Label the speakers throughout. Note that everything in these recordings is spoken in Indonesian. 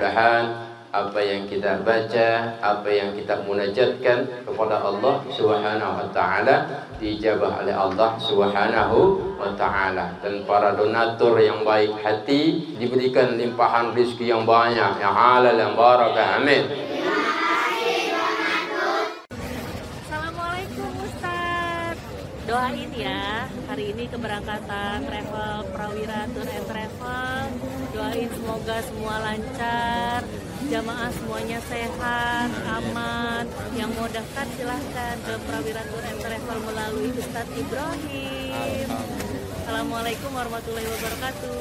Speaker 1: mudah-mudahan apa yang kita baca, apa yang kita munajatkan kepada Allah Subhanahu wa taala dijabah oleh Allah Subhanahu wa taala, dan para donatur yang baik hati diberikan limpahan rezeki yang banyak, yang halal, yang barakah. Amin.
Speaker 2: Assalamualaikum Ustaz. Doain ya hari ini keberangkatan travel Prawira Tour and Travel. Doain semoga semua lancar, jamaah semuanya sehat, aman. Yang mau daftar silahkan ke Prawira Tour and Travel melalui Ustadz Ibrahim. Assalamualaikum warahmatullahi wabarakatuh.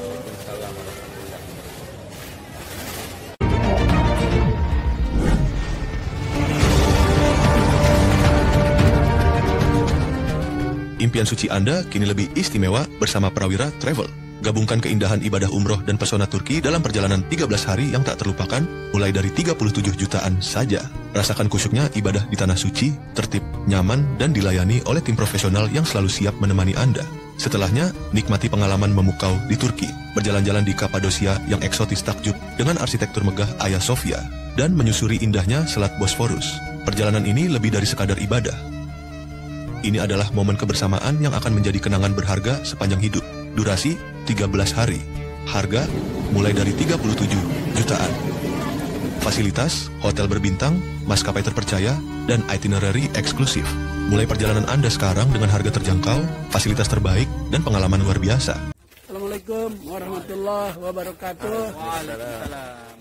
Speaker 3: Impian suci Anda kini lebih istimewa bersama Prawira Travel. Gabungkan keindahan ibadah umroh dan pesona Turki dalam perjalanan 13 hari yang tak terlupakan, mulai dari 37 jutaan saja. Rasakan kusyuknya ibadah di tanah suci, tertib, nyaman, dan dilayani oleh tim profesional yang selalu siap menemani Anda. Setelahnya, nikmati pengalaman memukau di Turki, berjalan-jalan di Kapadosia yang eksotis takjub dengan arsitektur megah Hagia Sophia, dan menyusuri indahnya Selat Bosforus. Perjalanan ini lebih dari sekadar ibadah. Ini adalah momen kebersamaan yang akan menjadi kenangan berharga sepanjang hidup. Durasi 13 hari. Harga mulai dari 37 jutaan. Fasilitas hotel berbintang, maskapai terpercaya, dan itinerary eksklusif. Mulai perjalanan Anda sekarang dengan harga terjangkau, fasilitas terbaik, dan pengalaman luar biasa.
Speaker 4: Assalamualaikum warahmatullahi wabarakatuh.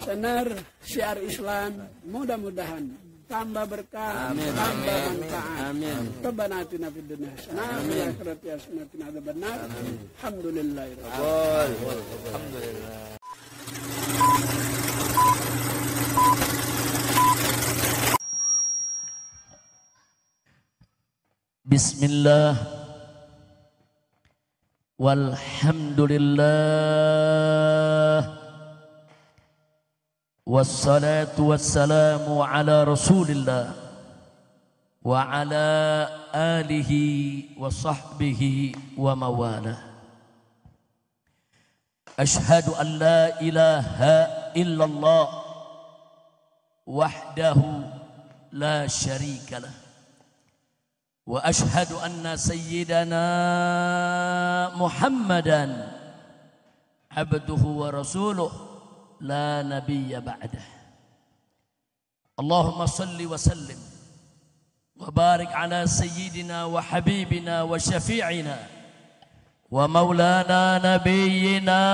Speaker 4: Benar syiar Islam, mudah-mudahan tambah berkah, tambah manfaat. Amin. Rabbana atina fid dunya hasanah wa fil akhirati hasanah wa qina adzabannar. Alhamdulillahirabbil
Speaker 5: Alhamdulillah.
Speaker 6: Bismillah walhamdulillah wassalatu wassalamu ala rasulillah wa ala alihi wa sahbihi wa mawalah. Ashhadu an la ilaha illallah wahdahu la syarika lah, wa ashhadu anna sayyidana Muhammadan abduhu wa rasuluh la nabiyya ba'dah. Allahumma salli wa sallim wa barik ala sayyidina wa habibina wa syafi'ina wa maulana nabiyyina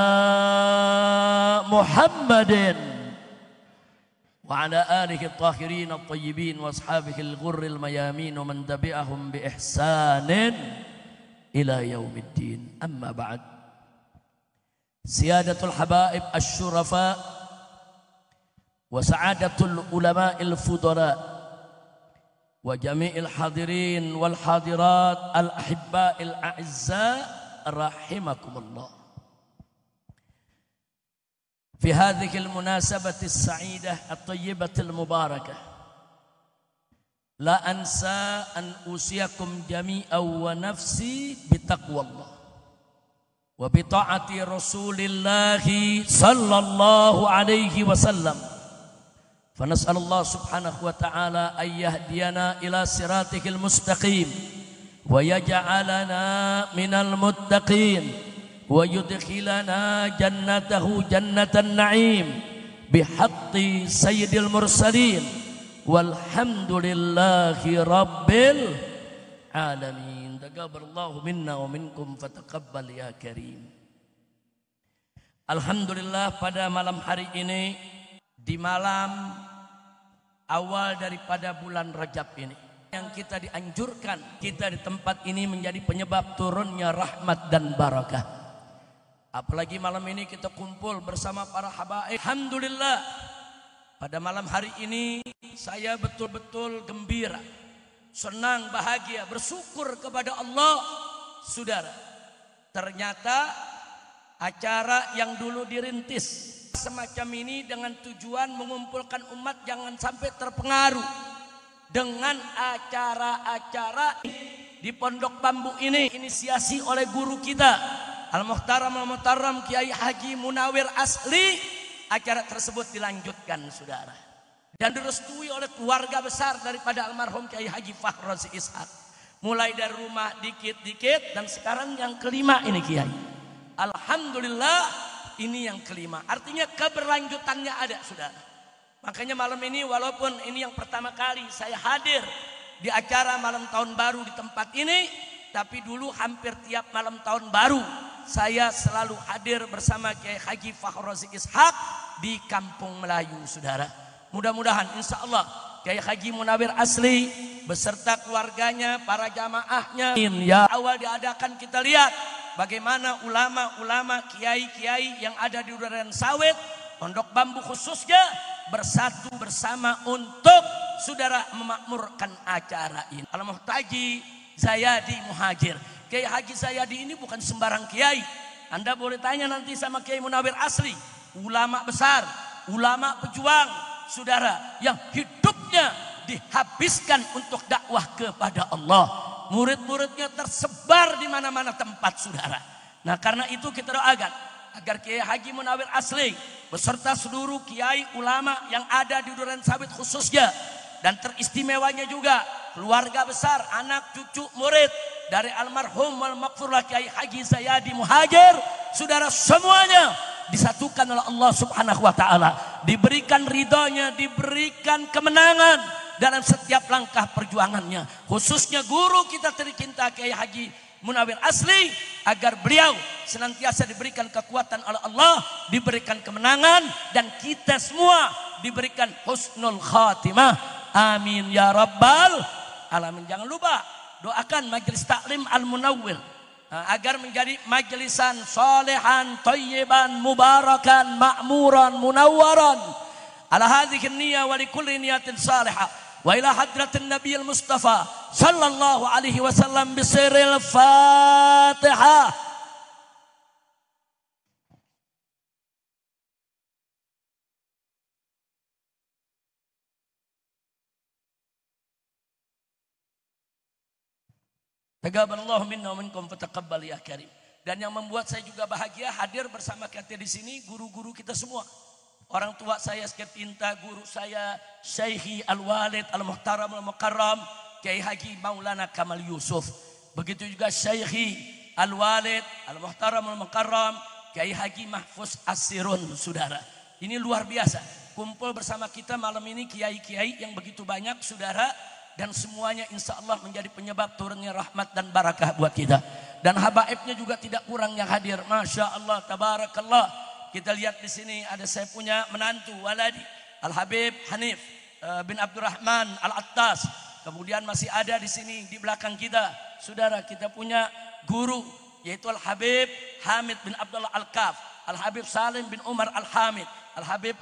Speaker 6: Muhammadin wa ala alihi at-tahirin at-tayyibin wa ashabihi al-ghurril mayamin wa man tabi'ahum bi ihsanin ila yaumiddin. Amma ba'd. Siyadatul habaib asy-syurafa wa sa'adatul ulama'il fudala wa jami'il hadirin wal hadirat al-ahibba'il a'izza rahimakumullah. Fi hadhihi al-munasabati as-sa'idah at-tayyibati al-mubarakah la ansa an usiyakum jami'an wa nafsi bitaqwallah wa bi ta'ati Rasulillahi sallallahu alaihi wasallam. Fa nas'alullah subhanahu wa ta'ala ay yahdiyana ila siratikil mustaqim wa yaj'alana minal muttaqin wa yudkhilana jannatahu jannatan na'im bihaqqi sayyidil mursalin walhamdulillahi rabbil alamin. Taqabbalallahu minna wa minkum fataqabbal ya karim. Alhamdulillah, pada malam hari ini, di malam awal daripada bulan Rajab ini, yang kita dianjurkan, kita di tempat ini menjadi penyebab turunnya rahmat dan barakah. Apalagi malam ini kita kumpul bersama para habaib. Alhamdulillah, pada malam hari ini saya betul-betul gembira, senang, bahagia, bersyukur kepada Allah. Saudara, ternyata acara yang dulu dirintis semacam ini dengan tujuan mengumpulkan umat jangan sampai terpengaruh dengan acara-acara di Pondok Bambu ini, inisiasi oleh guru kita Al-Muhtaram Kiai Haji Munawir Asli, acara tersebut dilanjutkan, saudara. Dan direstui oleh keluarga besar daripada almarhum Kiai Haji Fakhur Razi Ishaq. Mulai dari rumah dikit-dikit dan sekarang yang kelima ini Kiai. Alhamdulillah ini yang kelima. Artinya keberlanjutannya ada, saudara. Makanya malam ini walaupun ini yang pertama kali saya hadir di acara malam tahun baru di tempat ini, tapi dulu hampir tiap malam tahun baru saya selalu hadir bersama Kiai Haji Fakhur Razi Ishaq di Kampung Melayu, saudara. Mudah-mudahan insya Allah Kiai Haji Munawir Asli beserta keluarganya, para jamaahnya, ya awal diadakan kita lihat bagaimana ulama-ulama, kiai-kiai yang ada di Duren Sawit, Pondok Bambu khususnya bersatu bersama untuk saudara memakmurkan acara ini. Al-Muhtaji Zayadi Muhajir. Kiai Haji Zayadi ini bukan sembarang kiai. Anda boleh tanya nanti sama Kiai Munawir Asli, ulama besar, ulama pejuang, saudara, yang hidupnya dihabiskan untuk dakwah kepada Allah. Murid-muridnya tersebar di mana-mana tempat, saudara. Nah, karena itu kita doakan agar Kiai Haji Munawir Asli beserta seluruh kiai ulama yang ada di Duren Sawit khususnya, dan teristimewanya juga keluarga besar, anak cucu murid dari almarhum wal maghfurlah Kiai Haji Zayadi Muhajir, saudara, semuanya disatukan oleh Allah Subhanahu wa taala, diberikan ridhonya, diberikan kemenangan dalam setiap langkah perjuangannya. Khususnya guru kita tercinta Kiai Haji Munawir Asli, agar beliau senantiasa diberikan kekuatan oleh Allah, diberikan kemenangan, dan kita semua diberikan husnul khatimah. Amin ya rabbal alamin. Jangan lupa doakan Majelis Taklim Al-Munawwir agar menjadi majlisan solehan, thayyiban, mubarakan, ma'muran, munawwaran ala hadhihi niyya wa likulli niyatin salihah. Wa ila hadratin Nabi Mustafa sallallahu alaihi wasallam bisiril Fatihah. Taqabbalallahu minna wa minkum fataqabbal ya karim. Dan yang membuat saya juga bahagia hadir bersama kita di sini guru-guru kita semua. Orang tua saya seketinta, guru saya Syekhi Al-Walid Al-Muhtaram Al-Mukarram Kiai Haji Maulana Kamal Yusuf. Begitu juga Syekhi Al-Walid Al-Muhtaram Al-Mukarram Kiai Haji Mahfuz As-Sirun, saudara. Ini luar biasa. Kumpul bersama kita malam ini kiai-kiai yang begitu banyak, saudara. Dan semuanya insya Allah menjadi penyebab turunnya rahmat dan barakah buat kita. Dan habaibnya juga tidak kurang yang hadir. Masya Allah, tabarakallah. Kita lihat di sini ada saya punya menantu waladi Al-Habib Hanif bin Abdurrahman Al-Attas. Kemudian masih ada di sini di belakang kita, saudara, kita punya guru yaitu Al-Habib Hamid bin Abdullah Al-Kaf, Al-Habib Salim bin Umar Al-Hamid, Al-Habib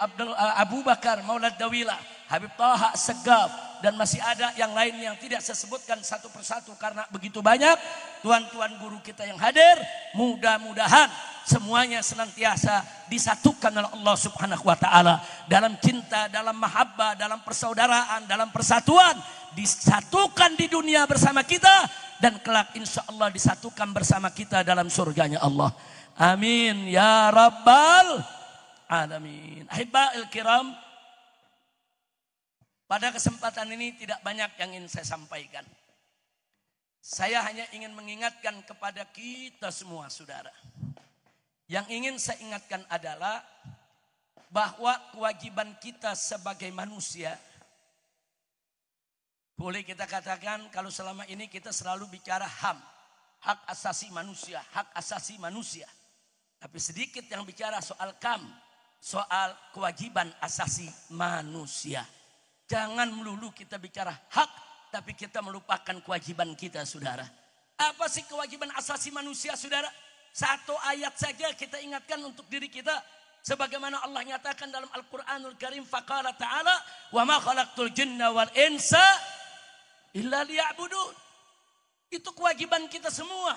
Speaker 6: Abu Bakar Maulad Dawila, Habib Taha Segaf, dan masih ada yang lain yang tidak saya sebutkan satu persatu karena begitu banyak tuan-tuan guru kita yang hadir. Mudah-mudahan semuanya senantiasa disatukan oleh Allah Subhanahu wa taala dalam cinta, dalam mahabbah, dalam persaudaraan, dalam persatuan, disatukan di dunia bersama kita dan kelak insya Allah disatukan bersama kita dalam surganya Allah. Amin ya rabbal alamin. Ahibba'il kiram, pada kesempatan ini tidak banyak yang ingin saya sampaikan. Saya hanya ingin mengingatkan kepada kita semua, saudara. Yang ingin saya ingatkan adalah bahwa kewajiban kita sebagai manusia, boleh kita katakan kalau selama ini kita selalu bicara HAM, hak asasi manusia, hak asasi manusia. Tapi sedikit yang bicara soal KAM, soal kewajiban asasi manusia. Jangan melulu kita bicara hak, tapi kita melupakan kewajiban kita, saudara. Apa sih kewajiban asasi manusia, saudara? Satu ayat saja kita ingatkan untuk diri kita. Sebagaimana Allah nyatakan dalam Al-Quranul Karim, faqala ta'ala, wa ma khalaqtul jinna wal insa illa liya'budun. Itu kewajiban kita semua.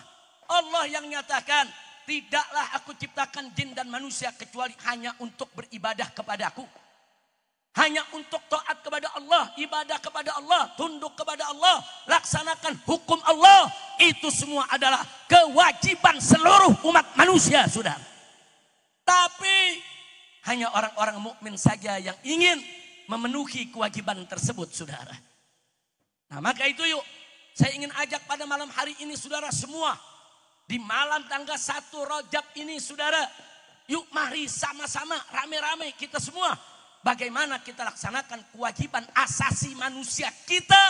Speaker 6: Allah yang nyatakan, tidaklah aku ciptakan jin dan manusia kecuali hanya untuk beribadah kepadaku. Hanya untuk taat kepada Allah, ibadah kepada Allah, tunduk kepada Allah, laksanakan hukum Allah. Itu semua adalah kewajiban seluruh umat manusia, saudara. Tapi Hanya orang-orang mukmin saja yang ingin memenuhi kewajiban tersebut, saudara. Nah, maka itu yuk, saya ingin ajak pada malam hari ini saudara semua. Di malam tanggal 1 Rajab ini saudara, yuk mari sama-sama rame-rame kita semua. Bagaimana kita laksanakan kewajiban asasi manusia kita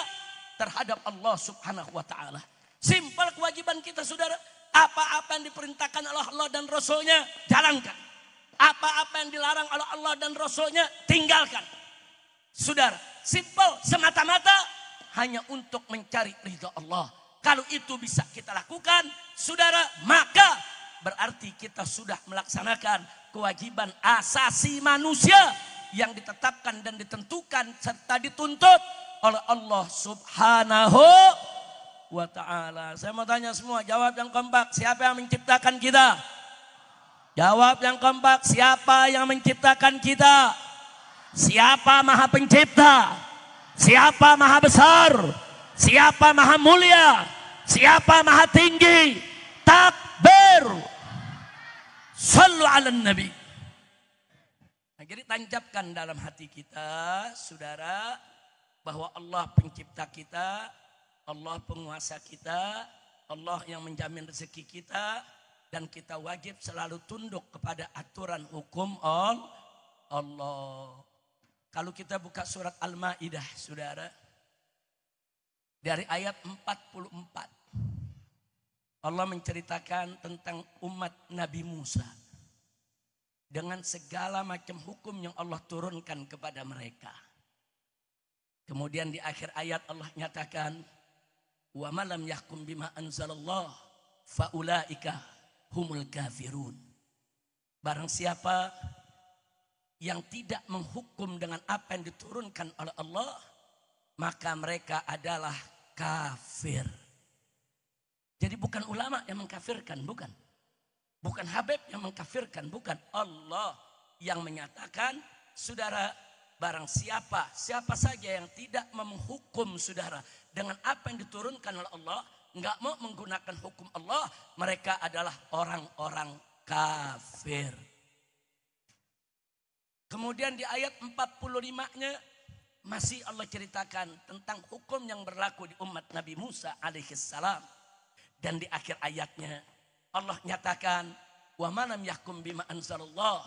Speaker 6: terhadap Allah Subhanahu wa ta'ala. Simpel kewajiban kita saudara. Apa-apa yang diperintahkan oleh Allah dan Rasulnya, jalankan. Apa-apa yang dilarang oleh Allah dan Rasulnya, tinggalkan. Saudara, simpel semata-mata hanya untuk mencari ridha Allah. Kalau itu bisa kita lakukan, saudara, maka berarti kita sudah melaksanakan kewajiban asasi manusia yang ditetapkan dan ditentukan serta dituntut oleh Allah Subhanahu wa ta'ala. Saya mau tanya semua, jawab yang kompak, siapa yang menciptakan kita? Jawab yang kompak, siapa yang menciptakan kita? Siapa maha pencipta? Siapa maha besar? Siapa maha mulia? Siapa maha tinggi? Takbir. Sallu ala nabi. Nah, jadi tancapkan dalam hati kita, saudara, bahwa Allah pencipta kita, Allah penguasa kita, Allah yang menjamin rezeki kita, dan kita wajib selalu tunduk kepada aturan hukum Allah. Kalau kita buka surat Al-Maidah, saudara, dari ayat 44, Allah menceritakan tentang umat Nabi Musa dengan segala macam hukum yang Allah turunkan kepada mereka. Kemudian di akhir ayat Allah nyatakan, wa malam yahkum bima anzalallah faulaika humul kafirun. Barang siapa yang tidak menghukum dengan apa yang diturunkan oleh Allah, maka mereka adalah kafir. Jadi bukan ulama yang mengkafirkan, bukan. Bukan Habib yang mengkafirkan, bukan. Allah yang menyatakan, saudara, barang siapa saja yang tidak menghukum saudara dengan apa yang diturunkan oleh Allah, nggak mau menggunakan hukum Allah, mereka adalah orang-orang kafir. Kemudian di ayat 45-nya masih Allah ceritakan tentang hukum yang berlaku di umat Nabi Musa alaihissalam. Dan di akhir ayatnya Allah nyatakan, wa man lam yahkum bima anzalallah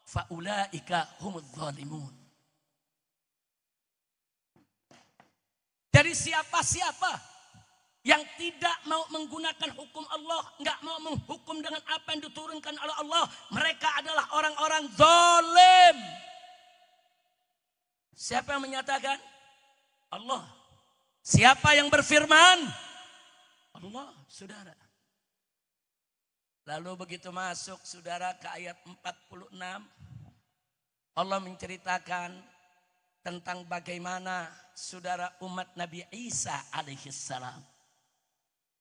Speaker 6: faulaika humudz zalimun. Dari siapa-siapa yang tidak mau menggunakan hukum Allah, nggak mau menghukum dengan apa yang diturunkan oleh Allah, mereka adalah orang-orang zalim. Siapa yang menyatakan? Allah. Siapa yang berfirman? Allah, saudara. Lalu begitu masuk saudara ke ayat 46, Allah menceritakan tentang bagaimana saudara umat Nabi Isa alaihissalam.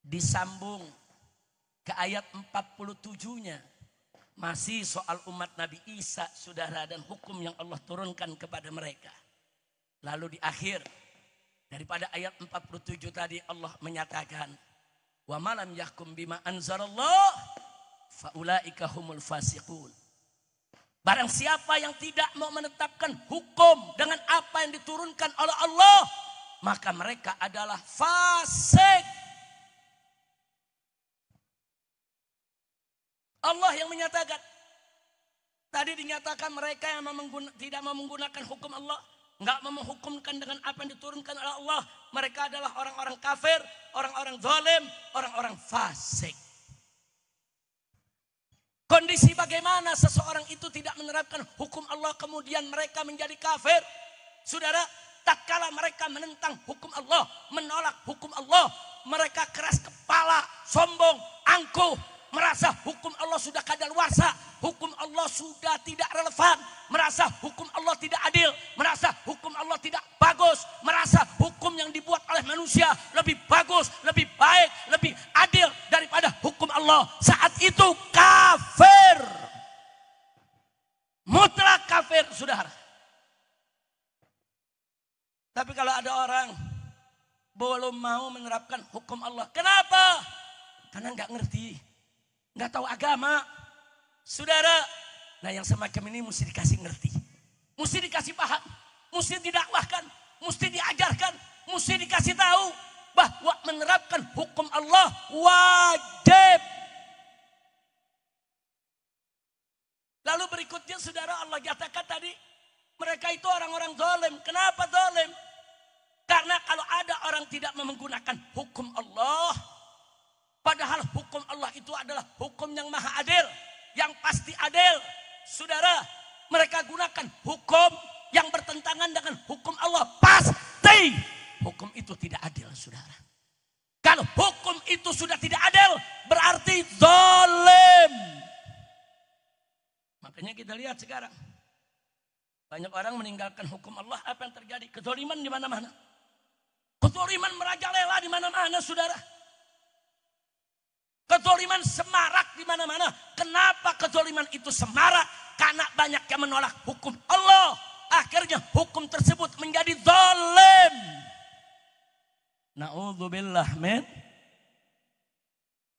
Speaker 6: Disambung ke ayat 47-nya. Masih soal umat Nabi Isa, saudara, dan hukum yang Allah turunkan kepada mereka. Lalu di akhir daripada ayat 47 tadi Allah menyatakan, wa malam yahkum bima anzalallah faulaika humul fasiqun. Barang siapa yang tidak mau menetapkan hukum dengan apa yang diturunkan oleh Allah, maka mereka adalah fasik. Allah yang menyatakan. Tadi dinyatakan mereka yang tidak mau menggunakan hukum Allah, nggak mau menghukumkan dengan apa yang diturunkan oleh Allah, mereka adalah orang-orang kafir, orang-orang zalim, orang-orang fasik. Kondisi bagaimana seseorang itu tidak menerapkan hukum Allah kemudian mereka menjadi kafir? Saudara, tatkala mereka menentang hukum Allah, menolak hukum Allah, mereka keras kepala, sombong, angkuh, merasa hukum Allah sudah kadaluarsa, hukum Allah sudah tidak relevan, merasa hukum Allah tidak adil, merasa hukum Allah tidak bagus, merasa hukum yang dibuat oleh manusia lebih bagus, lebih baik, lebih adil daripada hukum Allah. Saat itu kafir, mutlak kafir, saudara. Tapi kalau ada orang belum mau menerapkan hukum Allah, kenapa? Karena nggak ngerti, nggak tahu agama. Saudara, Nah yang semacam ini mesti dikasih ngerti. Mesti dikasih paham. Mesti didakwahkan. Mesti diajarkan. Mesti dikasih tahu. Bahwa menerapkan hukum Allah wajib. Lalu berikutnya saudara Allah katakan tadi. Mereka itu orang-orang zalim. Kenapa zalim? Karena kalau ada orang tidak menggunakan hukum Allah. Padahal hukum Allah itu adalah hukum yang maha adil. Yang pasti adil. Saudara, mereka gunakan hukum yang bertentangan dengan hukum Allah. Pasti hukum itu tidak adil, saudara. Kalau hukum itu sudah tidak adil, berarti zalim. Makanya kita lihat sekarang. Banyak orang meninggalkan hukum Allah, apa yang terjadi? Kezaliman di mana-mana. Kezaliman merajalela di mana-mana, saudara. Kezaliman semarak di mana-mana. Kenapa kezaliman itu semarak? Karena banyak yang menolak hukum Allah. Akhirnya hukum tersebut menjadi zalim. Na'udzubillah, men.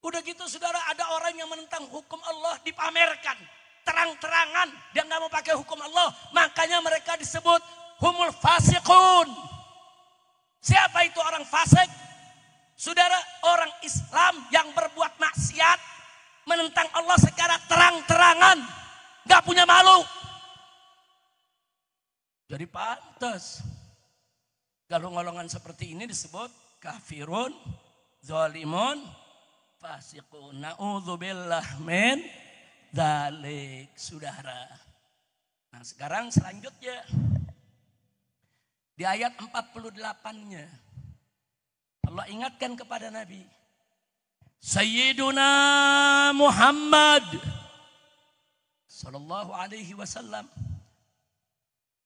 Speaker 6: Udah gitu saudara, ada orang yang menentang hukum Allah dipamerkan. Terang-terangan. Dia nggak mau pakai hukum Allah. Makanya mereka disebut humul fasiqun. Siapa itu orang fasik? Saudara, orang Islam yang berbuat maksiat, menentang Allah secara terang-terangan, gak punya malu. Jadi pantas kalau golongan seperti ini disebut kafirun, zalimun, fasiqun. Na'udzubillah min dzalik, saudara. Nah, sekarang selanjutnya di ayat 48-nya Allah ingatkan kepada Nabi Sayyiduna Muhammad sallallahu alaihi wasallam.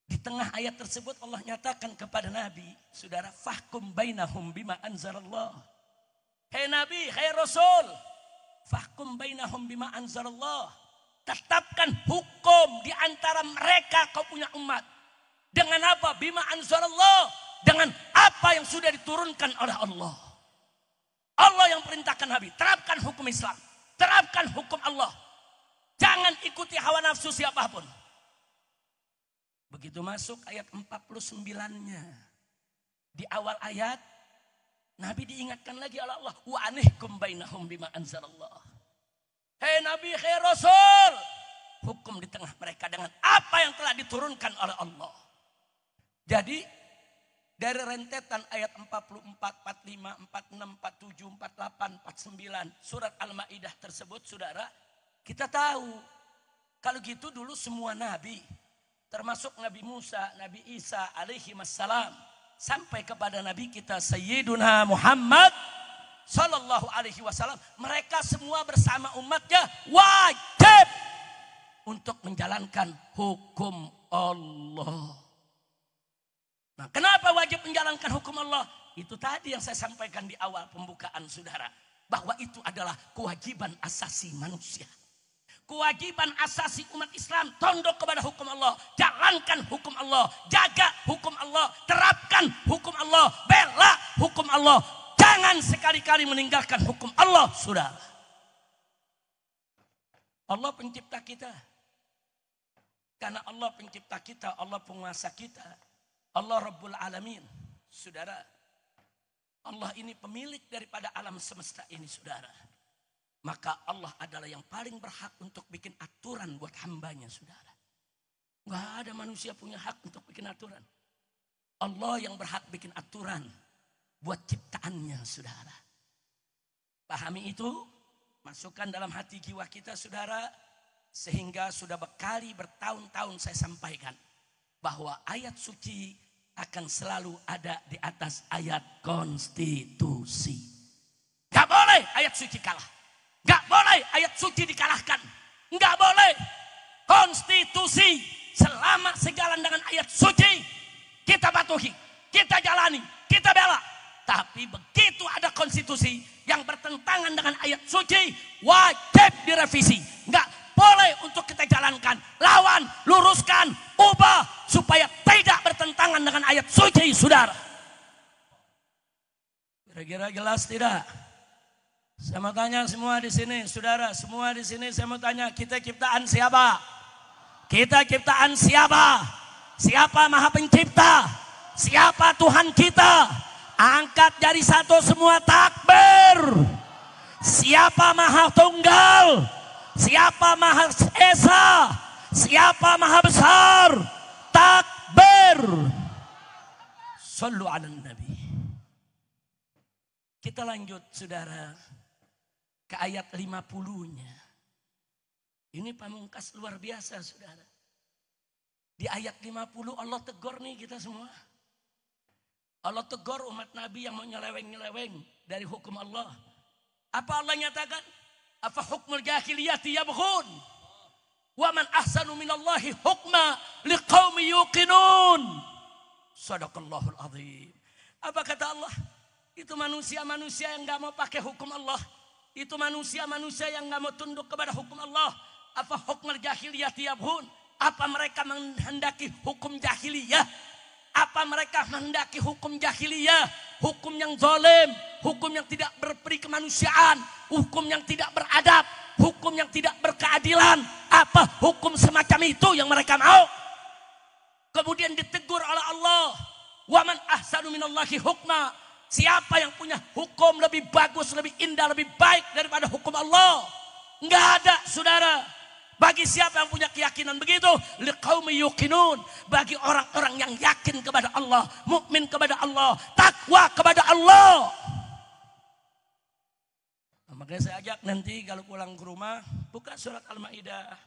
Speaker 6: Di tengah ayat tersebut Allah nyatakan kepada Nabi, saudara, fahkum bainahum bima anzalallah. Hai Nabi, hai Rasul, fahkum bainahum bima anzalallah. Tetapkan hukum di antara mereka kau punya umat. Dengan apa? Bima anzalallah. Dengan apa yang sudah diturunkan oleh Allah. Allah yang perintahkan Nabi. Terapkan hukum Islam. Terapkan hukum Allah. Jangan ikuti hawa nafsu siapapun. Begitu masuk ayat 49-nya. Di awal ayat. Nabi diingatkan lagi oleh Allah. Wa anihkum bainahum bima anzalallah. Hei Nabi, hei Rasul. Hukum di tengah mereka dengan apa yang telah diturunkan oleh Allah. Jadi dari rentetan ayat 44, 45, 46, 47, 48, 49 surat Al-Maidah tersebut, saudara, kita tahu kalau gitu dulu semua nabi, termasuk Nabi Musa, Nabi Isa alaihi wassalam, sampai kepada Nabi kita Sayyiduna Muhammad sallallahu alaihi wasallam, mereka semua bersama umatnya wajib untuk menjalankan hukum Allah. Nah, kenapa wajib menjalankan hukum Allah? Itu tadi yang saya sampaikan di awal pembukaan, saudara. Bahwa itu adalah kewajiban asasi manusia. Kewajiban asasi umat Islam, tunduk kepada hukum Allah. Jalankan hukum Allah. Jaga hukum Allah. Terapkan hukum Allah. Bela hukum Allah. Jangan sekali-kali meninggalkan hukum Allah, saudara. Allah pencipta kita. Karena Allah pencipta kita, Allah penguasa kita. Allah Rabbul Alamin, saudara. Allah ini pemilik daripada alam semesta ini, saudara. Maka Allah adalah yang paling berhak untuk bikin aturan buat hambanya, saudara. Gak ada manusia punya hak untuk bikin aturan. Allah yang berhak bikin aturan buat ciptaannya, saudara. Pahami itu, masukkan dalam hati jiwa kita, saudara. Sehingga sudah bertahun-tahun saya sampaikan bahwa ayat suci akan selalu ada di atas ayat konstitusi. Gak boleh ayat suci kalah. Gak boleh ayat suci dikalahkan. Gak boleh. Konstitusi selama sejalan dengan ayat suci kita patuhi, kita jalani, kita bela. Tapi begitu ada konstitusi yang bertentangan dengan ayat suci, wajib direvisi. Gak boleh untuk kita jalankan, lawan, luruskan, ubah supaya tidak bertentangan dengan ayat suci, saudara. Kira-kira jelas tidak? Saya mau tanya semua di sini, saudara, semua di sini saya mau tanya, kita ciptaan siapa? Kita ciptaan siapa? Siapa Maha Pencipta? Siapa Tuhan kita? Angkat jari satu semua, takbir. Siapa Maha Tunggal? Siapa Maha Esa? Siapa Maha Besar? Takbir. Sallu ala Nabi. Kita lanjut saudara ke ayat 50-nya. Ini pamungkas luar biasa saudara. Di ayat 50 Allah tegur nih kita semua. Allah tegur umat Nabi yang mau nyeleweng-nyeleweng dari hukum Allah. Apa Allah nyatakan? Afa hukmul jahiliyati yabghun? Wa man ahsanu minallahi hukma liqaumi yuqinun. Shadaqallahul azim. Apa kata Allah? Itu manusia-manusia yang gak mau pakai hukum Allah. Itu manusia-manusia yang gak mau tunduk kepada hukum Allah. Afa hukmul jahiliyati yabghun? Apa mereka menghendaki hukum jahiliyah? Apa mereka menghendaki hukum jahiliyah? Hukum yang zalim, hukum yang tidak berperi kemanusiaan, hukum yang tidak beradab, hukum yang tidak berkeadilan. Apa hukum semacam itu yang mereka mau? Kemudian ditegur oleh Allah. Wa man ahsanu minallahi hukma? Siapa yang punya hukum lebih bagus, lebih indah, lebih baik daripada hukum Allah? Enggak ada, saudara. Bagi siapa yang punya keyakinan begitu? Liqaumi yuqinun. Bagi orang-orang yang yakin kepada Allah, mukmin kepada Allah, takwa kepada Allah. Nah, makanya saya ajak nanti kalau pulang ke rumah, buka surat Al-Maidah.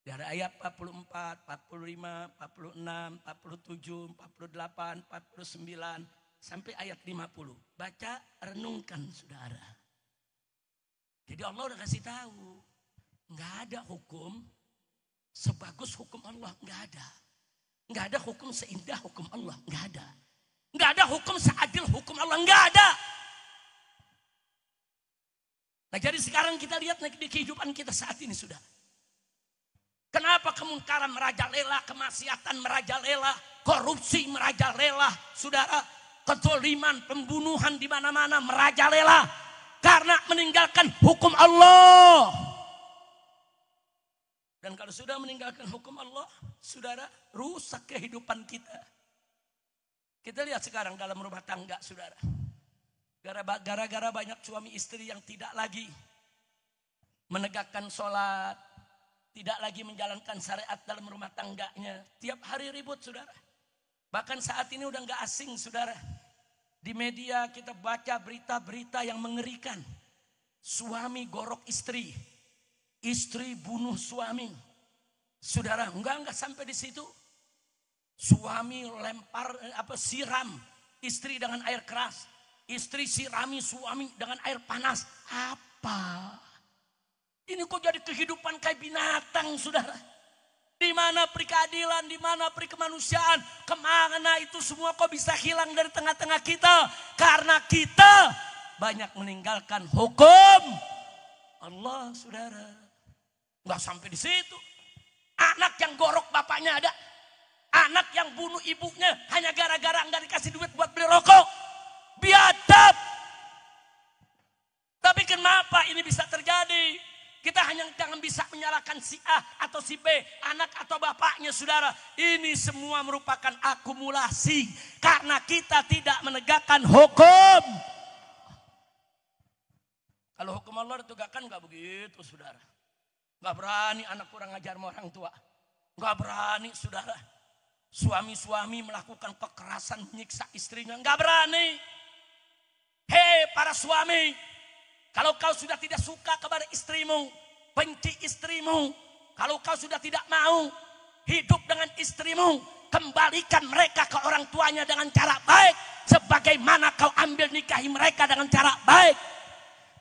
Speaker 6: Dari ayat 44, 45, 46, 47, 48, 49 sampai ayat 50. Baca, renungkan saudara. Jadi Allah udah kasih tahu. Nggak ada hukum sebagus hukum Allah, nggak ada. Nggak ada hukum seindah hukum Allah, nggak ada. Nggak ada hukum seadil hukum Allah, nggak ada. Nah jadi sekarang kita lihat di kehidupan kita saat ini sudah. Kenapa kemungkaran merajalela, kemaksiatan merajalela, korupsi merajalela, saudara, kezaliman, pembunuhan di mana-mana merajalela karena meninggalkan hukum Allah. Dan kalau sudah meninggalkan hukum Allah, saudara, rusak kehidupan kita. Kita lihat sekarang dalam rumah tangga, saudara. Gara-gara banyak suami istri yang tidak lagi menegakkan sholat, tidak lagi menjalankan syariat dalam rumah tangganya. Tiap hari ribut, saudara. Bahkan saat ini udah gak asing, saudara. Di media kita baca berita-berita yang mengerikan. Suami gorok istri. Istri bunuh suami. Saudara, enggak sampai di situ. Suami lempar siram istri dengan air keras. Istri sirami suami dengan air panas. Apa? Ini kok jadi kehidupan kayak binatang, saudara. Di mana perikeadilan, di mana perikemanusiaan, kemana itu semua kok bisa hilang dari tengah-tengah kita? Karena kita banyak meninggalkan hukum Allah, saudara. Nggak sampai di situ. Anak yang gorok bapaknya ada. Anak yang bunuh ibunya hanya gara-gara nggak dikasih duit buat beli rokok. Biadab. Tapi kenapa ini bisa terjadi? Kita hanya jangan bisa menyalahkan si A atau si B, anak atau bapaknya, saudara. Ini semua merupakan akumulasi karena kita tidak menegakkan hukum. Kalau hukum Allah ditegakkan nggak begitu, saudara. Nggak berani anak kurang ajar sama orang tua. Nggak berani, saudara. Suami-suami melakukan kekerasan menyiksa istrinya. Nggak berani. Hei para suami, kalau kau sudah tidak suka kepada istrimu, benci istrimu, kalau kau sudah tidak mau hidup dengan istrimu, kembalikan mereka ke orang tuanya dengan cara baik. Sebagaimana kau ambil nikahi mereka dengan cara baik.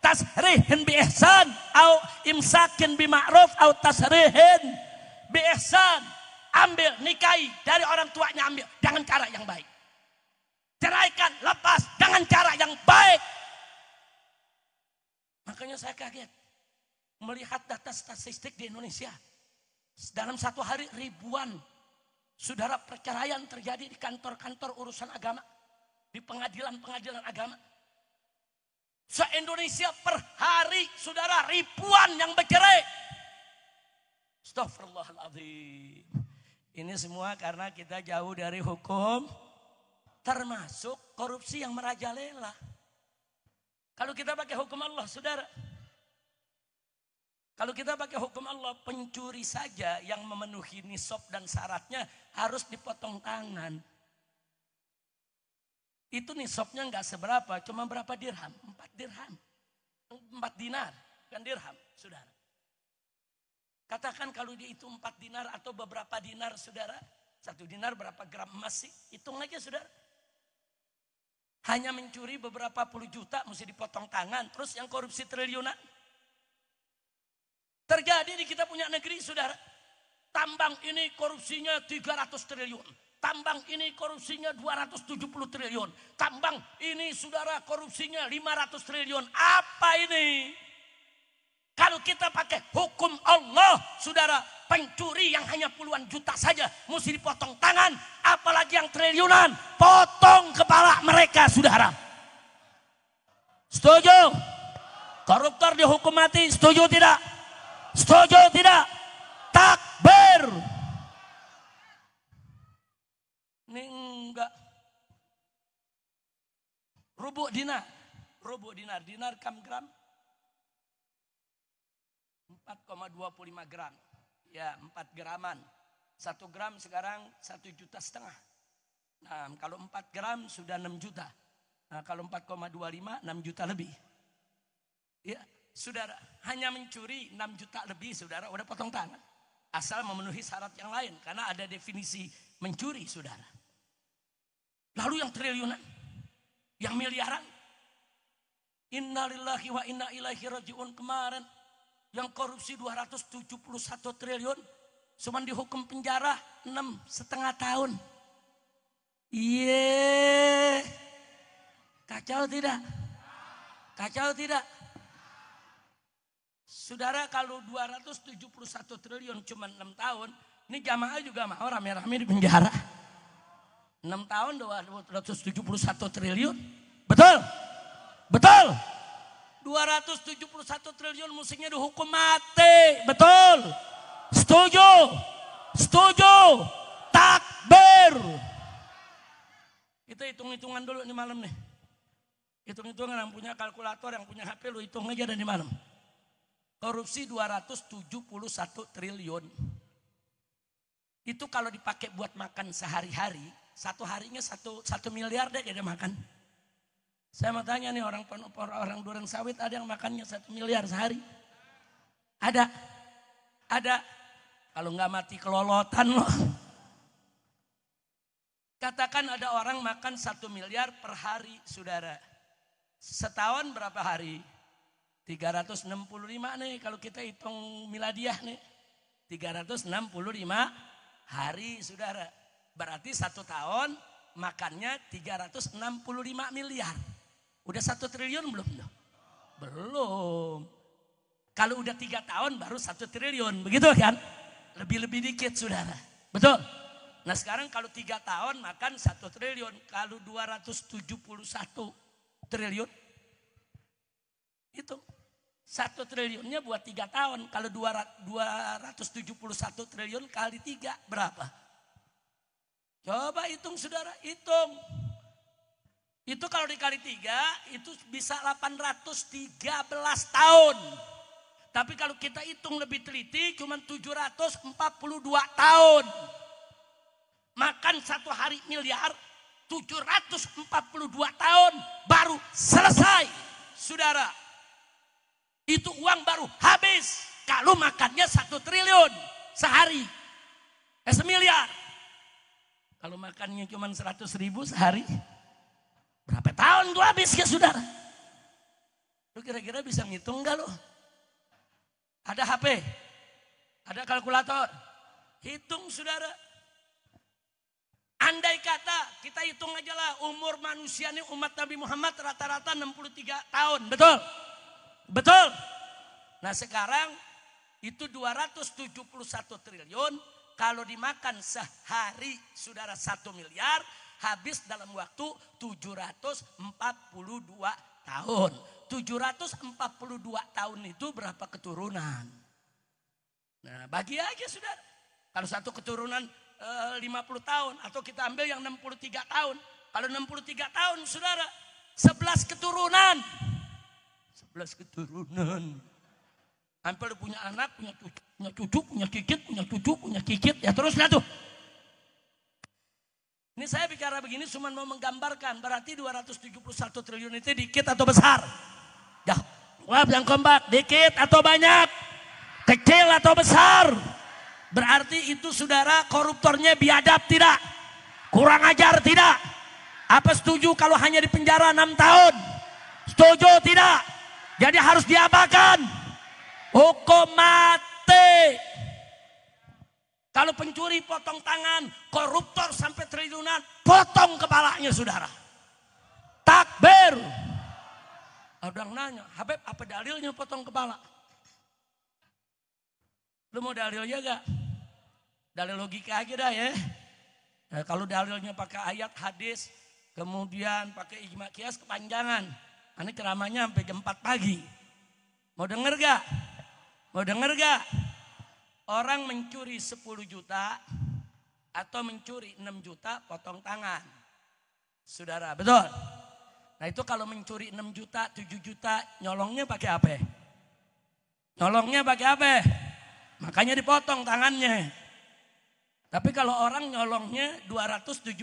Speaker 6: Tasrihin bi ihsan au imsakin bi ma'ruf au tasrihin bi ihsan. Ambil, nikahi dari orang tuanya, ambil dengan cara yang baik. Ceraikan, lepas dengan cara yang baik. Makanya saya kaget melihat data statistik di Indonesia. Dalam satu hari ribuan saudara perceraian terjadi di kantor-kantor urusan agama, di pengadilan-pengadilan agama. Se-Indonesia per hari, saudara, ribuan yang bercerai. Astagfirullahaladzim. Ini semua karena kita jauh dari hukum, termasuk korupsi yang merajalela. Kalau kita pakai hukum Allah, saudara. Kalau kita pakai hukum Allah, pencuri saja yang memenuhi nisab dan syaratnya harus dipotong tangan. Itu nisabnya enggak seberapa, cuma berapa dirham? 4 dirham. 4 dinar, kan dirham, saudara. Katakan kalau dia itu 4 dinar atau beberapa dinar, saudara. 1 dinar berapa gram emas sih? Hitung aja, saudara. Hanya mencuri beberapa puluh juta mesti dipotong tangan. Terus yang korupsi triliunan. Terjadi di kita punya negeri, saudara. Tambang ini korupsinya 300 triliun. Tambang ini korupsinya 270 triliun. Tambang ini, saudara, korupsinya 500 triliun. Apa ini? Kalau kita pakai hukum Allah, saudara, pencuri yang hanya puluhan juta saja mesti dipotong tangan, apalagi yang triliunan, potong kepala mereka, saudara. Setuju? Koruptor dihukum mati, setuju tidak? Setuju tidak? Takbir. Ini enggak. Rubuh dinar. Dinar kam gram? 4,25 gram. Ya, 4 graman. 1 gram sekarang 1,5 juta. Nah, kalau 4 gram sudah 6 juta. Nah, kalau 4,25 6 juta lebih. Ya, saudara, hanya mencuri 6 juta lebih, saudara, udah potong tangan. Asal memenuhi syarat yang lain, karena ada definisi mencuri, saudara. Lalu yang triliunan, yang miliaran. Innalillahi wa inna ilaihi rajiun kemarin. Yang korupsi 271 triliun. Cuman dihukum penjara 6,5 tahun. Iya. Kacau tidak? Kacau tidak? Saudara, kalau 271 triliun cuma 6 tahun. Ini jamaah juga mau rame-rame di penjara. 6 tahun 271 triliun. Betul? Betul? 271 triliun musiknya dihukum mati. Betul? Setuju? Setuju? Takbir. Kita hitung-hitungan dulu nih malam nih. Hitung-hitungan, yang punya kalkulator, yang punya HP, lu hitung aja dari malam. Korupsi 271 triliun. Itu kalau dipakai buat makan sehari-hari, satu harinya 1 miliar deh dia makan. Saya mau tanya nih, orang Durang Sawit ada yang makannya 1 miliar sehari? Ada? Ada? Kalau nggak mati kelolotan loh. Katakan ada orang makan 1 miliar per hari, saudara. Setahun berapa hari? 365 nih kalau kita hitung miladiah nih. 365 hari, saudara. Berarti 1 tahun makannya 365 miliar. Udah 1 triliun belum? Belum. Kalau udah 3 tahun baru 1 triliun. Begitu kan? Lebih-lebih dikit, saudara. Betul? Nah sekarang kalau 3 tahun makan 1 triliun. Kalau 271 triliun. Itu 1 triliunnya buat 3 tahun. Kalau 271 triliun kali 3 berapa? Coba hitung, saudara, hitung. Itu kalau dikali 3 itu bisa 813 tahun. Tapi kalau kita hitung lebih teliti cuma 742 tahun. Makan 1 hari miliar 742 tahun baru selesai, saudara. Itu uang baru habis. Kalau makannya 1 triliun sehari. Semiliar. Kalau makannya cuma 100.000 sehari. Berapa tahun tuh habis ya, saudara? Lu kira-kira bisa ngitung enggak lu? Ada HP? Ada kalkulator? Hitung, saudara. Andai kata kita hitung aja lah, umur manusia ini umat Nabi Muhammad rata-rata 63 tahun. Betul? Betul? Nah sekarang itu 271 triliun. Kalau dimakan sehari, saudara, 1 miliar. Habis dalam waktu 742 tahun. 742 tahun itu berapa keturunan? Nah, bagi aja saudara. Kalau satu keturunan 50 tahun atau kita ambil yang 63 tahun. Kalau 63 tahun saudara, 11 keturunan. 11 keturunan. Hampir punya anak, punya cucu, punya kikit, punya cucu, punya kikit. Ya teruslah tuh. Ini saya bicara begini cuma mau menggambarkan. Berarti 271 triliun itu dikit atau besar? Jawab yang kompak. Dikit atau banyak? Kecil atau besar? Berarti itu saudara koruptornya biadab tidak? Kurang ajar tidak? Apa setuju kalau hanya di penjara 6 tahun? Setuju tidak? Jadi harus diapakan? Hukum mati. Kalau pencuri potong tangan, koruptor sampai triliunan, potong kepalanya saudara. Takbir. Ada yang nanya, Habib apa dalilnya potong kepala? Lu mau dalilnya gak? Dalil logika aja dah ya. Nah, kalau dalilnya pakai ayat hadis, kemudian pakai ijma qiyas kepanjangan. Ini ceramahnya sampai jam 4 pagi. Mau denger gak? Mau denger gak? Orang mencuri 10 juta atau mencuri 6 juta potong tangan. Saudara, betul? Nah itu kalau mencuri 6 juta, 7 juta, nyolongnya pakai apa? Nyolongnya pakai apa? Makanya dipotong tangannya. Tapi kalau orang nyolongnya 271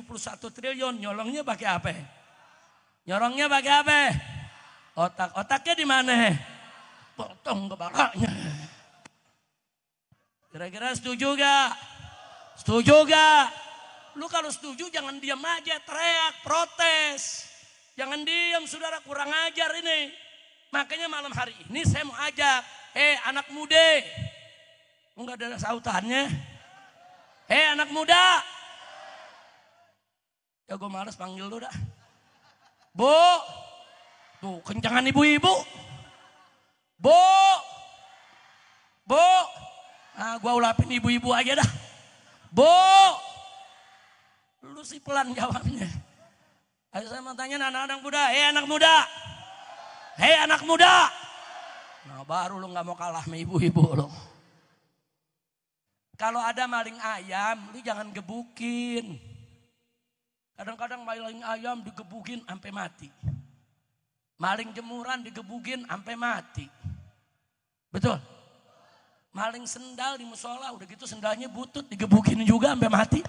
Speaker 6: triliun, nyolongnya pakai apa? Nyolongnya pakai apa? Otaknya di mana? Potong kepalanya. Kira-kira setuju gak? Setuju gak? Lu kalau setuju jangan diam aja, teriak, protes. Jangan diam saudara, kurang ajar ini. Makanya malam hari ini saya mau ajak. Anak muda. Enggak ada sautannya. Anak muda. Ya gue males panggil lu dah. Bu. Tuh kencangan ibu-ibu. Bu. Bu. Nah, gua ulapin ibu-ibu aja dah. Bu. Lu sih pelan jawabnya. Ayo saya mau tanya anak-anak muda. Anak muda. Anak muda. Nah baru lu gak mau kalah sama ibu-ibu lu. Kalau ada maling ayam, lu jangan gebukin. Kadang-kadang maling ayam digebukin sampai mati. Maling jemuran digebukin sampai mati. Betul? Maling sendal di musola, udah gitu sendalnya butut, digebukin juga sampai mati.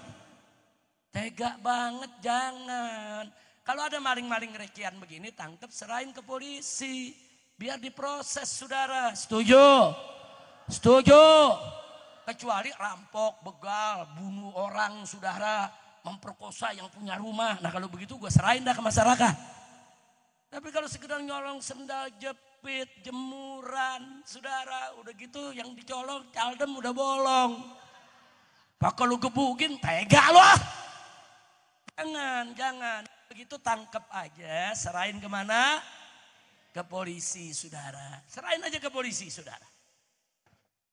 Speaker 6: Tega banget, jangan. Kalau ada maling-maling rekian begini, tangkap, serahin ke polisi. Biar diproses, saudara. Setuju? Setuju? Kecuali rampok, begal, bunuh orang, saudara. Memperkosa yang punya rumah. Nah kalau begitu gue serahin dah ke masyarakat. Tapi kalau sekedar nyolong sendal jepit, jemuran, saudara, udah gitu yang dicolong, caldem udah bolong. Pak kalau gebukin, tega loh. Jangan. Begitu tangkap aja, serahin kemana? Ke polisi, saudara. Serahin aja ke polisi, saudara.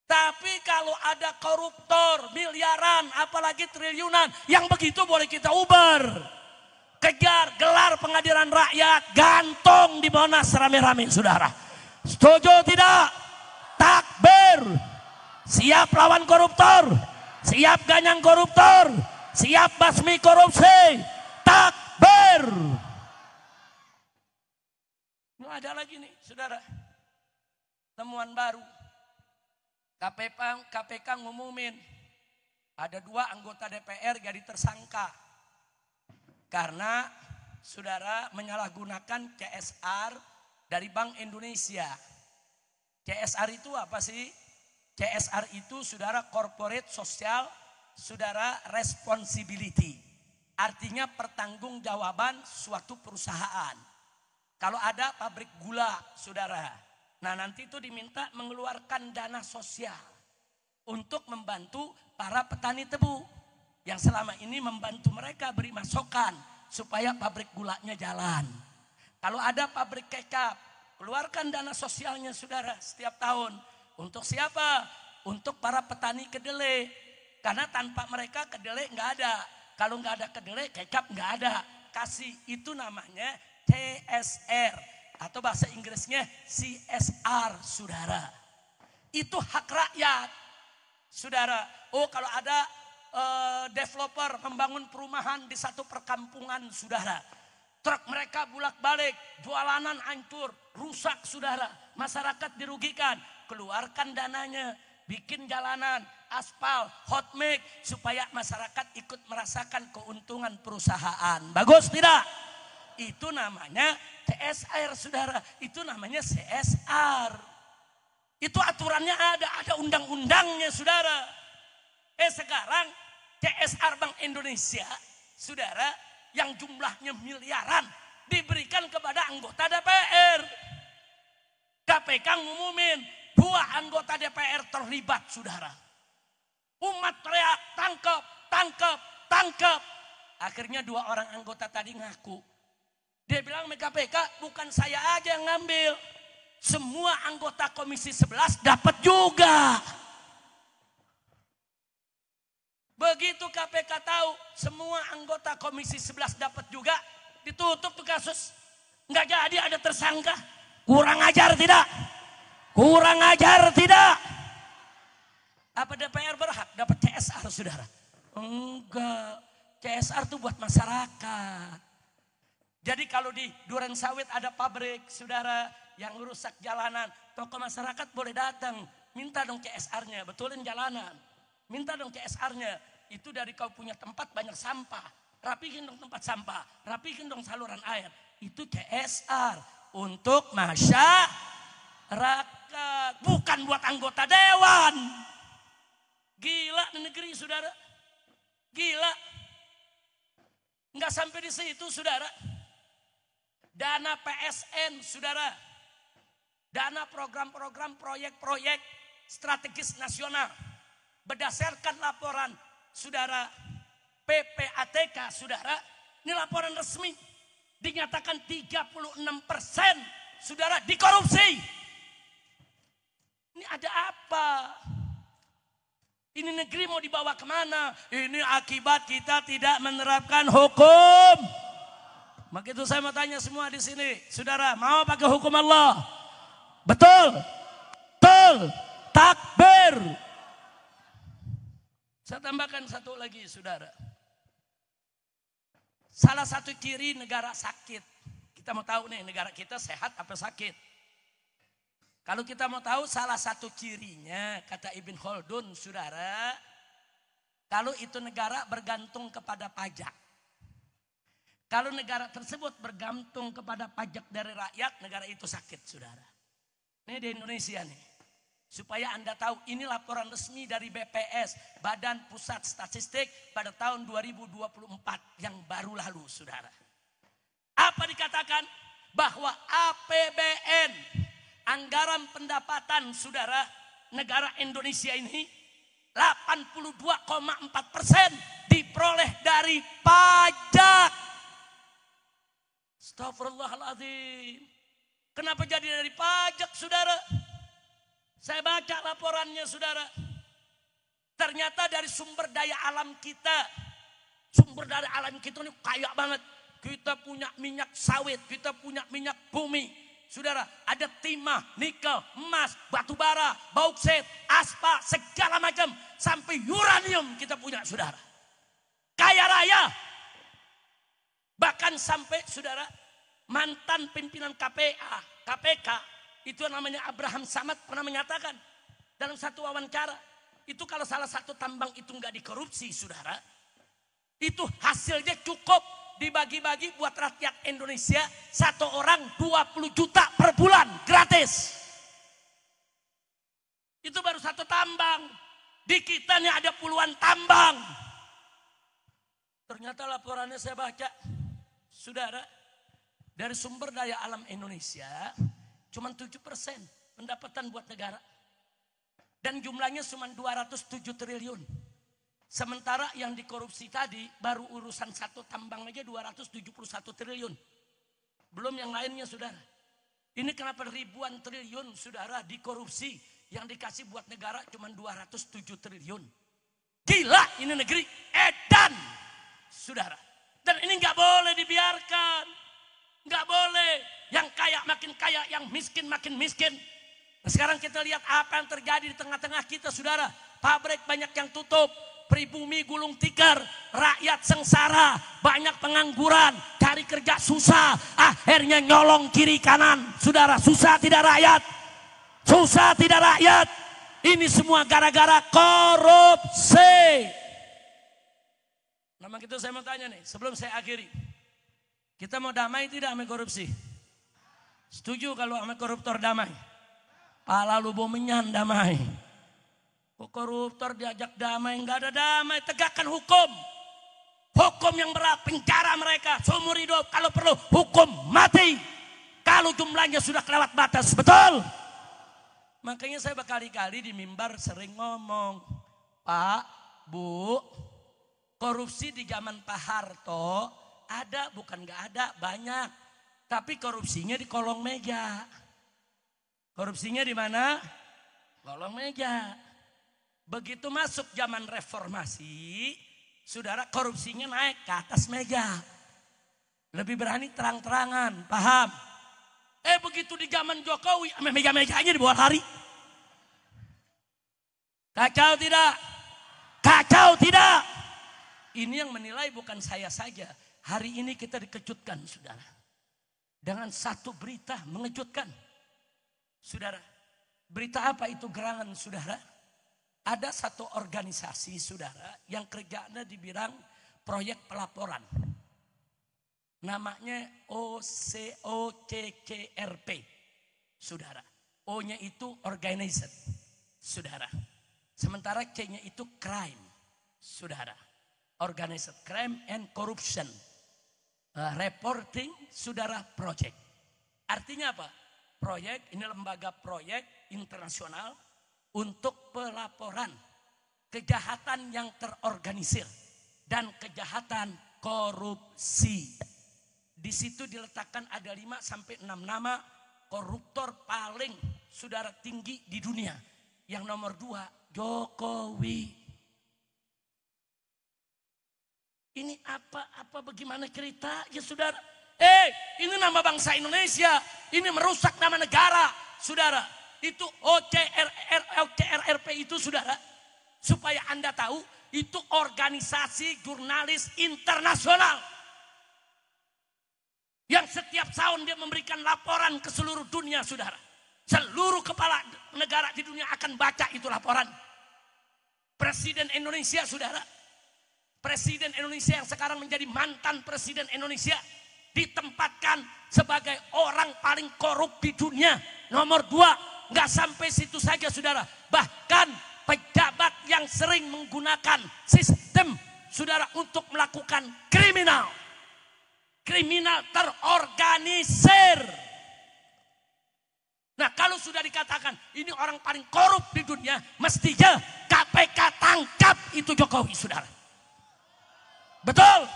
Speaker 6: Tapi kalau ada koruptor, miliaran, apalagi triliunan, yang begitu boleh kita uber. Kejar, gelar pengadilan rakyat, gantung di Monas rame-rame, saudara. Setuju tidak? Takbir. Siap lawan koruptor, siap ganyang koruptor, siap basmi korupsi. Takbir. Ini ada lagi nih, saudara. Temuan baru. KPK ngumumin ada 2 anggota DPR jadi tersangka karena saudara menyalahgunakan CSR dari Bank Indonesia. CSR itu apa sih? CSR itu saudara corporate social saudara responsibility. Artinya pertanggungjawaban suatu perusahaan. Kalau ada pabrik gula saudara. Nah nanti itu diminta mengeluarkan dana sosial untuk membantu para petani tebu yang selama ini membantu mereka beri masukan supaya pabrik gulanya jalan. Kalau ada pabrik kecap, keluarkan dana sosialnya saudara setiap tahun. Untuk siapa? Untuk para petani kedelai. Karena tanpa mereka kedelai nggak ada. Kalau nggak ada kedelai, kecap nggak ada. Kasih itu namanya CSR. Atau bahasa Inggrisnya CSR, saudara. Itu hak rakyat. Saudara, oh kalau ada developer membangun perumahan di satu perkampungan, saudara, truk mereka bolak-balik, jualanan hancur, rusak, saudara, masyarakat dirugikan, keluarkan dananya, bikin jalanan, aspal, hot mix, supaya masyarakat ikut merasakan keuntungan perusahaan. Bagus tidak? Itu namanya CSR, saudara. Itu namanya CSR. Itu aturannya ada undang-undangnya, saudara. Sekarang CSR Bank Indonesia, saudara, yang jumlahnya miliaran diberikan kepada anggota DPR. KPK ngumumin 2 anggota DPR terlibat, saudara. Umat teriak, tangkap, tangkap, tangkap. Akhirnya 2 orang anggota tadi ngaku. Dia bilang ke KPK, bukan saya aja yang ngambil. Semua anggota Komisi 11 dapat juga. Begitu KPK tahu semua anggota Komisi 11 dapat juga, ditutup tuh kasus. Nggak jadi ada tersangka. Kurang ajar tidak? Kurang ajar tidak? Apa DPR berhak dapat CSR, saudara? Enggak. CSR tuh buat masyarakat. Jadi kalau di Duren Sawit ada pabrik, saudara, yang rusak jalanan, tokoh masyarakat boleh datang. Minta dong CSR-nya, betulin jalanan. Minta dong CSR-nya. Itu dari kau punya tempat banyak sampah. Rapihin dong tempat sampah. Rapihin dong saluran air. Itu CSR. Untuk masyarakat. Bukan buat anggota dewan. Gila negeri, saudara. Gila. Nggak sampai di situ, saudara. Dana PSN, saudara. Dana program-program proyek-proyek strategis nasional. Berdasarkan laporan, saudara, PPATK, saudara, ini laporan resmi, dinyatakan 36%, saudara, dikorupsi. Ini ada apa? Ini negeri mau dibawa kemana? Ini akibat kita tidak menerapkan hukum. Maka itu saya mau tanya semua di sini, saudara, mau pakai hukum Allah? Betul? Betul? Takbir. Saya tambahkan satu lagi, saudara. Salah satu ciri negara sakit. Kita mau tahu nih, negara kita sehat apa sakit? Kalau kita mau tahu salah satu cirinya, kata Ibn Khaldun, saudara, kalau itu negara bergantung kepada pajak. Kalau negara tersebut bergantung kepada pajak dari rakyat, negara itu sakit, saudara. Ini di Indonesia nih. Supaya Anda tahu, ini laporan resmi dari BPS, Badan Pusat Statistik, pada tahun 2024 yang baru lalu, saudara. Apa dikatakan? Bahwa APBN, anggaran pendapatan, saudara, negara Indonesia ini 82,4% diperoleh dari pajak. Astagfirullahaladzim. Kenapa jadi dari pajak, saudara? Saya baca laporannya, saudara. Ternyata dari sumber daya alam kita. Sumber daya alam kita ini kaya banget. Kita punya minyak sawit, kita punya minyak bumi. Saudara, ada timah, nikel, emas, batu bara, bauksit, aspal, segala macam. Sampai uranium kita punya, saudara. Kaya raya. Bahkan sampai, saudara, mantan pimpinan KPK, itu namanya Abraham Samad pernah menyatakan dalam satu wawancara, itu kalau salah satu tambang itu nggak dikorupsi, saudara, itu hasilnya cukup dibagi-bagi buat rakyat Indonesia, satu orang 20 juta per bulan gratis. Itu baru satu tambang. Di kita nih ada puluhan tambang. Ternyata laporannya saya baca, saudara, dari sumber daya alam Indonesia cuma 7% pendapatan buat negara. Dan jumlahnya cuma 207 triliun. Sementara yang dikorupsi tadi baru urusan satu tambang aja 271 triliun. Belum yang lainnya, saudara. Ini kenapa ribuan triliun, saudara, dikorupsi, yang dikasih buat negara cuma 207 triliun. Gila ini negeri edan, saudara. Dan ini nggak boleh dibiarkan. Nggak boleh. Yang kaya makin kaya, yang miskin makin miskin. Nah, sekarang kita lihat apa yang terjadi di tengah-tengah kita, saudara. pabrik banyak yang tutup, pribumi gulung tikar, rakyat sengsara, banyak pengangguran, cari kerja susah, akhirnya nyolong kiri kanan. Saudara, susah tidak rakyat? Susah tidak rakyat? Ini semua gara-gara korupsi. Nah, itu saya mau tanya nih, sebelum saya akhiri. Kita mau damai tidak sama korupsi? Setuju kalau sama koruptor damai? Pala lu bomenyan damai. Kok koruptor diajak damai? Enggak ada damai, tegakkan hukum. Hukum yang berat, penjara mereka seumur hidup, kalau perlu hukum mati. Kalau jumlahnya sudah kelewat batas, betul? Makanya saya berkali-kali di mimbar sering ngomong, Pak, Bu, korupsi di zaman Pak Harto ada, bukan nggak ada, banyak. Tapi korupsinya di kolong meja. Korupsinya di mana? Kolong meja. Begitu masuk zaman reformasi, saudara, korupsinya naik ke atas meja. Lebih berani terang-terangan, paham? Begitu di zaman Jokowi, meja-mejanya di bawah hari. Kacau tidak? Kacau tidak? Ini yang menilai bukan saya saja. Hari ini kita dikejutkan, saudara. Dengan satu berita mengejutkan. Saudara, berita apa itu gerangan, saudara? Ada satu organisasi, saudara, yang kerjanya di bidang proyek pelaporan. Namanya OCCRP, saudara. O-nya itu organized, saudara. Sementara C-nya itu crime, saudara. Organized crime and corruption. Reporting, saudara, project. Artinya apa? Proyek, ini lembaga proyek internasional untuk pelaporan kejahatan yang terorganisir dan kejahatan korupsi. Di situ diletakkan ada 5 sampai 6 nama koruptor paling, saudara, tinggi di dunia. Yang nomor 2, Jokowi. Ini apa bagaimana cerita ya, saudara? Ini nama bangsa Indonesia, ini merusak nama negara, saudara. Itu OCRP itu, saudara, supaya Anda tahu, itu organisasi jurnalis internasional yang setiap tahun dia memberikan laporan ke seluruh dunia, saudara. Seluruh kepala negara di dunia akan baca itu laporan. Presiden Indonesia, saudara, Presiden Indonesia yang sekarang menjadi mantan Presiden Indonesia ditempatkan sebagai orang paling korup di dunia. Nomor 2, nggak sampai situ saja, saudara. Bahkan pejabat yang sering menggunakan sistem, saudara, untuk melakukan kriminal terorganisir. Nah, kalau sudah dikatakan ini orang paling korup di dunia, mestinya KPK tangkap itu Jokowi, saudara. Betul.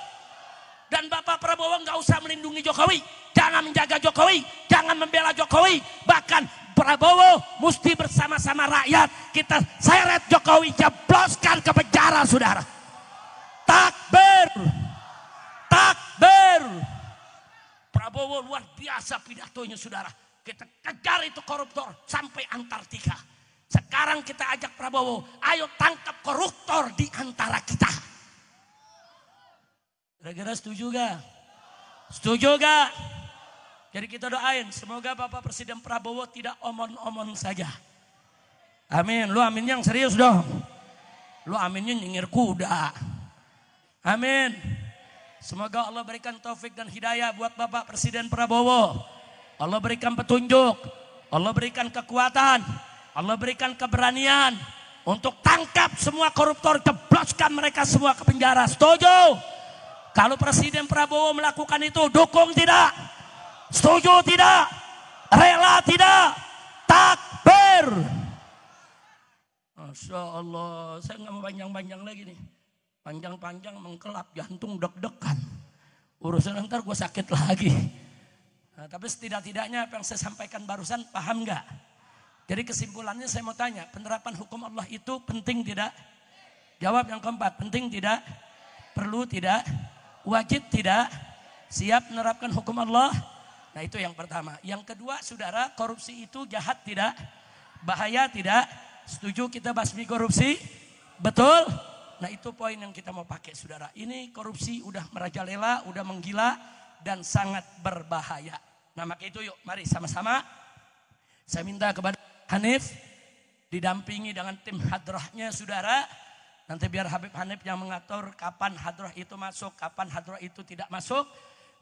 Speaker 6: Dan Bapak Prabowo nggak usah melindungi Jokowi, jangan menjaga Jokowi, jangan membela Jokowi. Bahkan Prabowo mesti bersama-sama rakyat kita seret Jokowi, jebloskan ke penjara, saudara. Takbir, takbir. Prabowo luar biasa pidatonya, saudara. Kita kejar itu koruptor sampai Antartika. Sekarang kita ajak Prabowo, ayo tangkap koruptor di antara kita. Kira-kira setuju gak? Setuju gak? Jadi kita doain, semoga Bapak Presiden Prabowo tidak omon-omon saja. Amin. Lu amin yang serius dong. Lu aminnya nyengir kuda. Amin. Semoga Allah berikan taufik dan hidayah buat Bapak Presiden Prabowo. Allah berikan petunjuk, Allah berikan kekuatan, Allah berikan keberanian untuk tangkap semua koruptor, jebloskan mereka semua ke penjara. Setuju? Kalau Presiden Prabowo melakukan itu, dukung tidak? Setuju tidak? Rela tidak? Takbir. Masya Allah, saya nggak mau panjang-panjang lagi nih. Panjang-panjang mengkelap, jantung deg-degan. Urusan ntar gue sakit lagi. Nah, tapi setidak-tidaknya apa yang saya sampaikan barusan, paham nggak? Jadi kesimpulannya saya mau tanya, penerapan hukum Allah itu penting tidak? Jawab yang keempat, penting tidak? Perlu tidak? Wajib tidak? Siap menerapkan hukum Allah? Nah, itu yang pertama. Yang kedua, saudara, korupsi itu jahat tidak? Bahaya tidak? Setuju kita basmi korupsi? Betul? Nah itu poin yang kita mau pakai saudara. Ini korupsi udah merajalela, udah menggila dan sangat berbahaya. Nah maka itu yuk mari sama-sama. Saya minta kepada Hanif didampingi dengan tim hadrahnya saudara. Nanti biar Habib Hanif yang mengatur kapan hadrah itu masuk, kapan hadrah itu tidak masuk.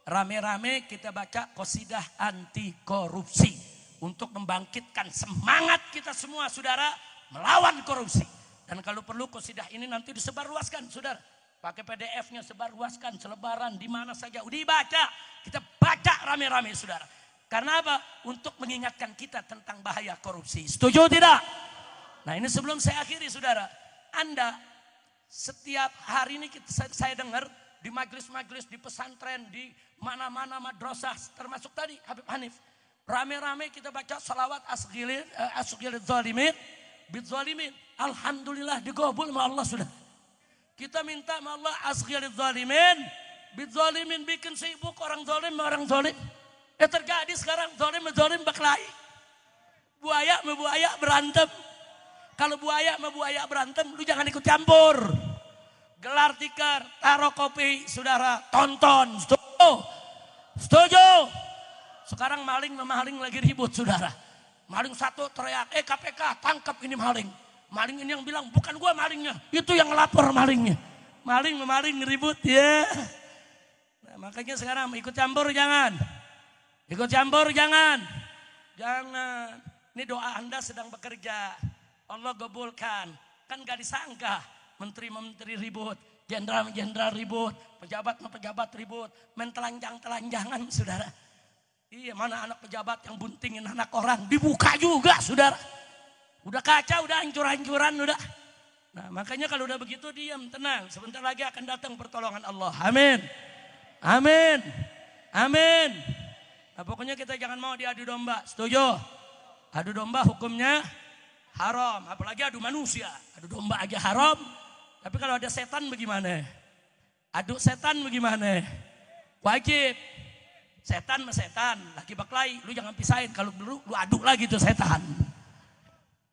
Speaker 6: Rame-rame kita baca qasidah anti korupsi. Untuk membangkitkan semangat kita semua saudara melawan korupsi. Dan kalau perlu qasidah ini nanti disebarluaskan saudara. Pakai PDF-nya sebarluaskan, selebaran di mana saja. Udah dibaca, kita baca rame-rame saudara. Karena apa? Untuk mengingatkan kita tentang bahaya korupsi. Setuju tidak? Nah ini sebelum saya akhiri saudara. Anda setiap hari ini saya dengar di majlis-majlis, di pesantren, di mana-mana madrasah, termasuk tadi Habib Hanif. Rame-rame kita baca salawat asghilil zalimin bidzalimin. Alhamdulillah digobul sama Allah sudah. Kita minta sama Allah asghilil zalimin bidzalimin, bikin sibuk orang zalim sama orang zalim. Terjadi sekarang zalim berkelahi. Buaya sama buaya berantem. Kalau buaya sama buaya berantem, lu jangan ikut campur. Gelar tikar, taruh kopi, saudara, tonton. Setuju? Setuju? Sekarang maling sama maling lagi ribut, saudara. Maling satu teriak, KPK, tangkap ini maling. Maling ini yang bilang, bukan gua malingnya, itu yang ngelapor malingnya. Maling sama maling ribut, ya. Nah, makanya sekarang ikut campur jangan. Ikut campur jangan. Jangan. Ini doa Anda sedang bekerja. Allah gabulkan. Kan gak disangka. Menteri-menteri ribut. Jenderal-jenderal ribut. Pejabat-pejabat ribut. Main telanjang-telanjangan saudara. Iya mana anak pejabat yang buntingin anak orang. Dibuka juga saudara. Udah kacau, udah hancur-hancuran udah. Nah makanya kalau udah begitu diam, tenang. Sebentar lagi akan datang pertolongan Allah. Amin. Amin. Amin. Nah pokoknya kita jangan mau diadu domba. Setuju? Adu domba hukumnya haram. Apalagi adu manusia. Adu domba aja haram. Tapi kalau ada setan bagaimana? Adu setan bagaimana? Wajib. Setan sama setan. Laki berkelahi. Lu jangan pisahin. Kalau dulu lu adu lagi tuh setan.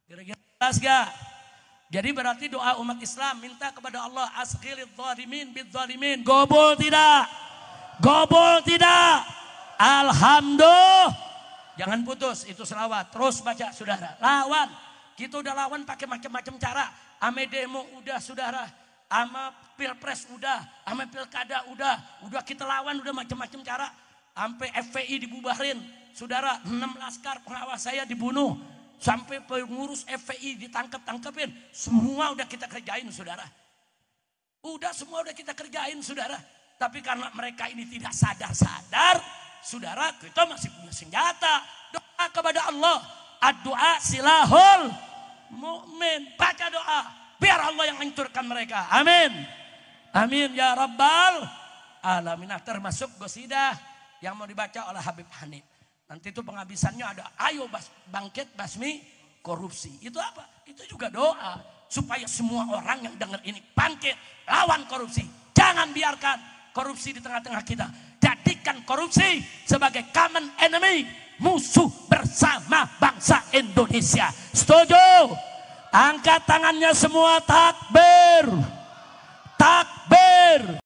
Speaker 6: Kira-kira jelas gak? Jadi berarti doa umat Islam minta kepada Allah asghilil zalimin bidzalimin. Gobol tidak? Gobol tidak? Alhamdulillah. Jangan putus, itu selawat. Terus baca saudara. Lawan. Kita udah lawan pakai macam-macam cara. Ame demo udah saudara. Ama pilpres udah. Ama pilkada udah. Udah kita lawan udah macam-macam cara. Sampai FPI dibubarin. Saudara 6 laskar pengawas saya dibunuh. Sampai pengurus FPI ditangkap-tangkapin. Semua udah kita kerjain saudara. Udah semua udah kita kerjain saudara. Tapi karena mereka ini tidak sadar-sadar. Saudara kita masih punya senjata. Doa kepada Allah. Ad-doa silahul mu'min. Baca doa. Biar Allah yang hancurkan mereka. Amin. Amin ya Rabbal alamin. Nah, termasuk qasidah yang mau dibaca oleh Habib Hanif. Nanti itu penghabisannya ada. Ayo bangkit basmi korupsi. Itu apa? Itu juga doa. Supaya semua orang yang dengar ini bangkit. Lawan korupsi. Jangan biarkan korupsi di tengah-tengah kita. Jadikan korupsi sebagai common enemy. Musuh bersama bangsa Indonesia. Setuju? Angkat tangannya semua, takbir. Takbir.